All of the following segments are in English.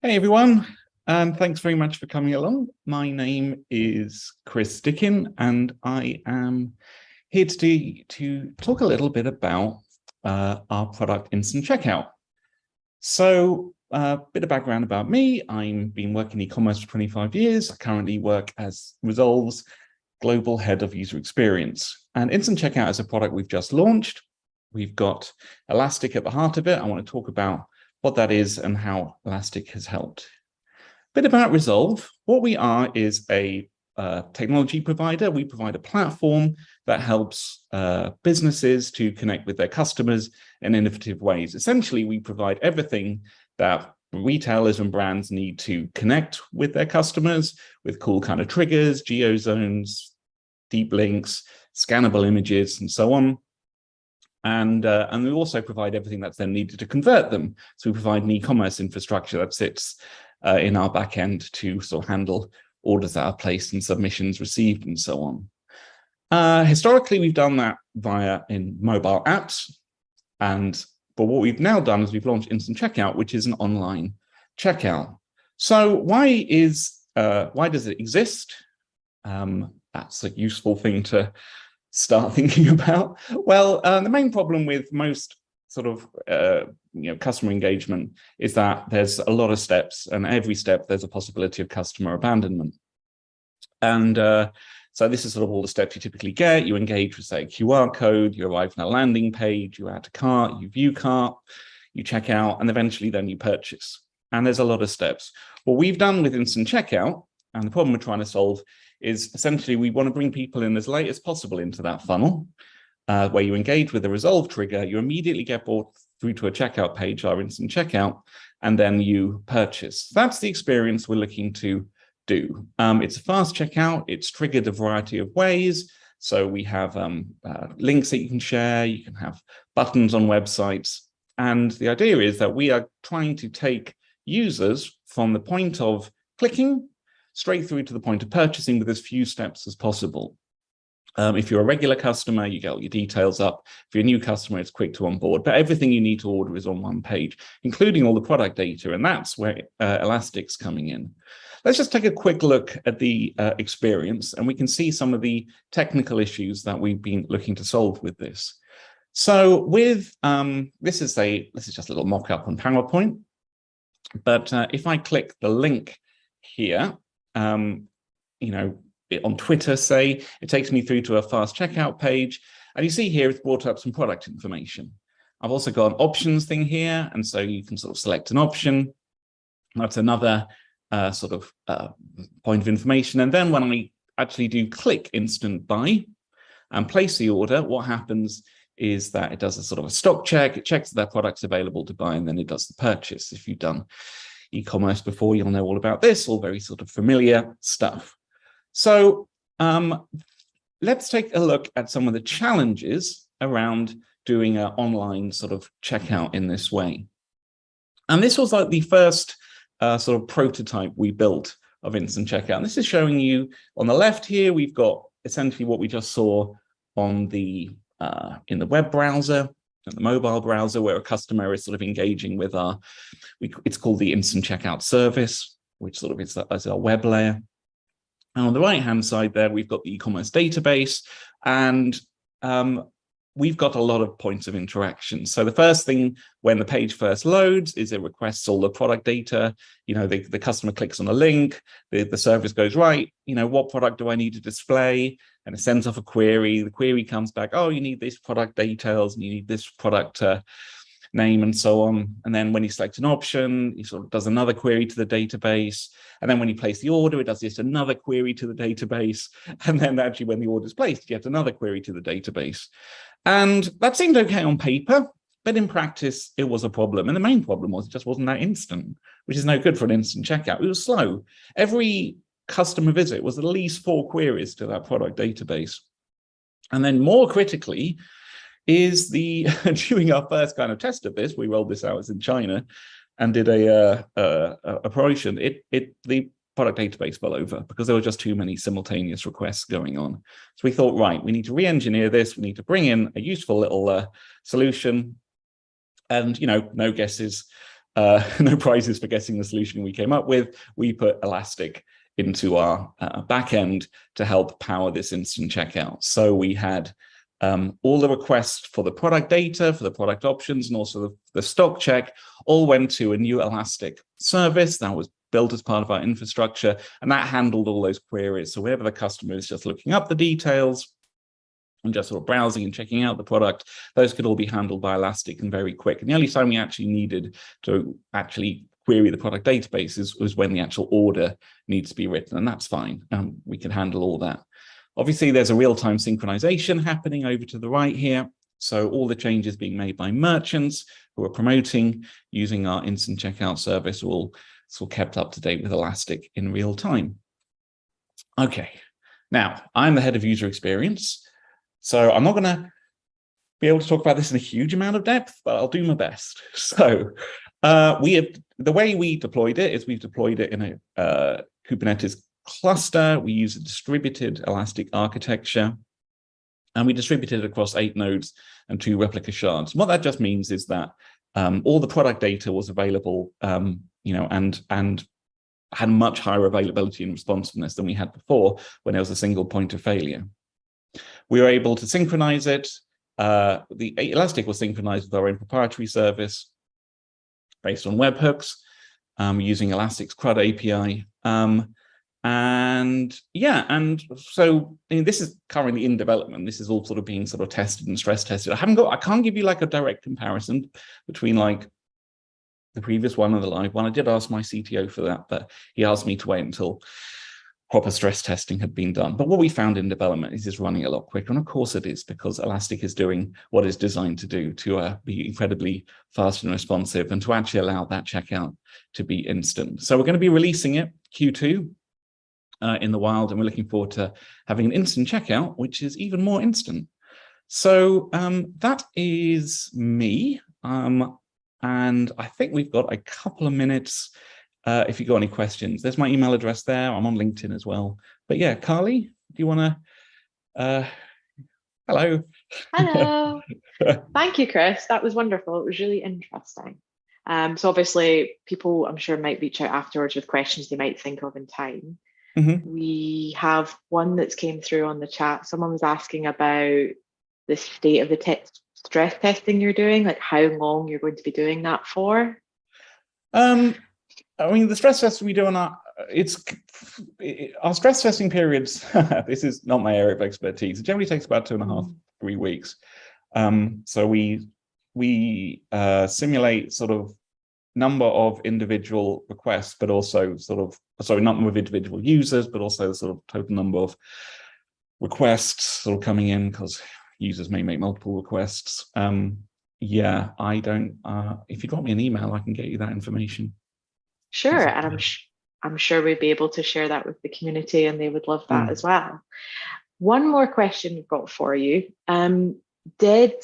Hey everyone, and thanks very much for coming along. My name is Chris Dickin, and I am here today to talk a little bit about our product Instant Checkout. So a bit of background about me. I've been working e-commerce for 25 years. I currently work as Rezolve's Global Head of User Experience. And Instant Checkout is a product we've just launched. We've got Elastic at the heart of it. I want to talk about what that is and how Elastic has helped. A bit about Rezolve. What we are is a technology provider. We provide a platform that helps businesses to connect with their customers in innovative ways. Essentially, we provide everything that retailers and brands need to connect with their customers with cool kind of triggers, GeoZones, deep links, scannable images, and so on. And we also provide everything that's then needed to convert them. So we provide an e-commerce infrastructure that sits in our backend to sort of handle orders that are placed and submissions received and so on. Historically, we've done that in mobile apps. But what we've now done is we've launched Instant Checkout, which is an online checkout. So why does it exist? That's a useful thing to start thinking about. Well, the main problem with most sort of customer engagement is that there's a lot of steps, and every step there's a possibility of customer abandonment. And so this is sort of all the steps you typically get. You engage with, say, a QR code, you arrive on a landing page, you add to cart, you view cart, you check out, and eventually then you purchase. And there's a lot of steps. What we've done with Instant Checkout, and the problem we're trying to solve, is essentially we want to bring people in as late as possible into that funnel, where you engage with a Rezolve trigger, you immediately get brought through to a checkout page, our Instant Checkout, and then you purchase. That's the experience we're looking to do. It's a fast checkout. It's triggered a variety of ways. So we have links that you can share. You can have buttons on websites. And the idea is that we are trying to take users from the point of clicking straight through to the point of purchasing with as few steps as possible. If you're a regular customer, you get all your details up. If you're a new customer, it's quick to onboard. But everything you need to order is on one page, including all the product data. And that's where Elastic's coming in. Let's just take a quick look at the experience, and we can see some of the technical issues that we've been looking to solve with this. So with this is just a little mock-up on PowerPoint. But if I click the link here, on Twitter, say, it takes me through to a fast checkout page. And you see here, it's brought up some product information. I've also got an options thing here. And so you can sort of select an option. That's another point of information. And then when I actually do click Instant Buy and place the order, what happens is that it does a sort of a stock check. It checks that that product's available to buy, and then it does the purchase. If you've done e-commerce before, you'll know all about this, all very sort of familiar stuff. So let's take a look at some of the challenges around doing an online sort of checkout in this way. And this was like the first sort of prototype we built of Instant Checkout. And this is showing you on the left here, we've got essentially what we just saw on the in the web browser, and the mobile browser, where a customer is sort of engaging with it's called the Instant Checkout service, which sort of is our web layer. And on the right-hand side there, we've got the e-commerce database, and we've got a lot of points of interaction. So the first thing when the page first loads is it requests all the product data. The customer clicks on a link, the service goes, right, what product do I need to display? And it sends off a query. The query comes back, oh, you need this product details, and you need this product name, and so on. And then when you select an option, it sort of does another query to the database. And then when you place the order, it does just another query to the database. And then actually when the order is placed, you get another query to the database. And that seemed okay on paper, but in practice, it was a problem. And the main problem was it just wasn't that instant, which is no good for an instant checkout. It was slow. Every customer visit was at least 4 queries to that product database. And then more critically is during our first kind of test of this, we rolled this out in China and did a promotion. The product database fell over because there were just too many simultaneous requests going on. So we thought, right, we need to re-engineer this. We need to bring in a useful little solution. And, no guesses. no prizes for guessing the solution we came up with. We put Elastic into our backend to help power this instant checkout. So we had all the requests for the product data, for the product options, and also the stock check all went to a new Elastic service that was built as part of our infrastructure, and that handled all those queries. So whenever the customer is just looking up the details and just sort of browsing and checking out the product, those could all be handled by Elastic and very quick. And the only time we actually needed to actually query the product databases was when the actual order needs to be written, and that's fine. We can handle all that. Obviously, there's a real-time synchronization happening over to the right here. So all the changes being made by merchants who are promoting using our instant checkout service all kept up to date with Elastic in real time. Okay, now I'm the head of user experience, so I'm not going to be able to talk about this in a huge amount of depth, but I'll do my best. So the way we deployed it is we've deployed it in a Kubernetes cluster. We use a distributed Elastic architecture, and we distributed it across 8 nodes and 2 replica shards. And what that just means is that all the product data was available, and had much higher availability and responsiveness than we had before when there was a single point of failure. We were able to synchronize it. The Elastic was synchronized with our own proprietary service based on webhooks, using Elastic's CRUD API. And so this is currently in development. This is all sort of being tested and stress tested. I can't give you like a direct comparison between like the previous one and the live one. I did ask my CTO for that, but he asked me to wait until proper stress testing had been done. But what we found in development is it's running a lot quicker. And of course it is, because Elastic is doing what it's designed to do, to be incredibly fast and responsive, and to actually allow that checkout to be instant. So we're going to be releasing it Q2 in the wild, and we're looking forward to having an instant checkout, which is even more instant. So that is me. And I think we've got a couple of minutes if you've got any questions. There's my email address there. I'm on LinkedIn as well. But yeah, Carly, do you want to? Hello. Hello. Thank you, Chris. That was wonderful. It was really interesting. So obviously people, I'm sure, might reach out afterwards with questions they might think of in time. Mm-hmm. We have one that's came through on the chat. Someone was asking about the state of the stress testing you're doing, like how long you're going to be doing that for. I mean, the stress testing we do on our stress testing periods, this is not my area of expertise. It generally takes about 2.5, 3 weeks. So we simulate sort of number of individual requests, but also number of individual users, but also the sort of total number of requests sort of coming in, because users may make multiple requests. Yeah, I don't. If you got me an email, I can get you that information. Sure, and I'm sure we'd be able to share that with the community, and they would love that as well. One more question we've got for you. Did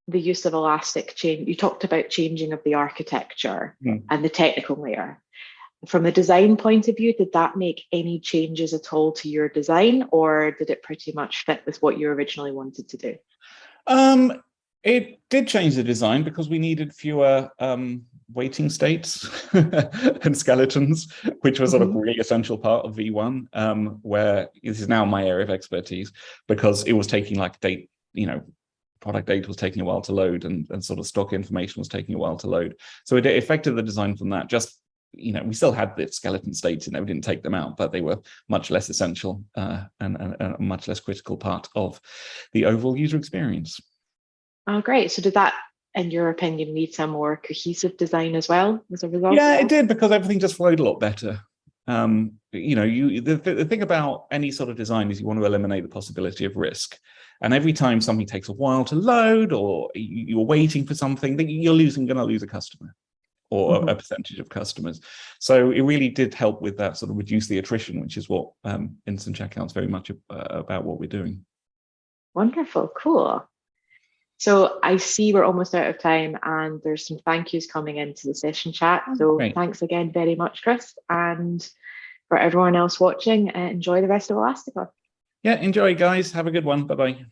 the use of Elastic change? You talked about changing of the architecture and the technical layer. From the design point of view, did that make any changes at all to your design, or did it pretty much fit with what you originally wanted to do? It did change the design because we needed fewer waiting states and skeletons, which was sort of a really essential part of V1, where this is now my area of expertise, because it was taking like product data was taking a while to load, and sort of stock information was taking a while to load. So it affected the design from that. Just, we still had the skeleton states in there, we didn't take them out, but they were much less essential and a much less critical part of the overall user experience. Oh, great. So did that, in your opinion, need some more cohesive design as well as a result? Yeah, it did, because everything just flowed a lot better. The thing about any sort of design is you want to eliminate the possibility of risk. And every time something takes a while to load, or you're waiting for something, you're going to lose a customer or a percentage of customers. So it really did help with that, sort of reduce the attrition, which is what instant checkout is very much about what we're doing. Wonderful, cool. So I see we're almost out of time, and there's some thank yous coming into the session chat. So Thanks again very much, Chris. And for everyone else watching, enjoy the rest of Elasticon. Yeah, enjoy, guys. Have a good one. Bye-bye.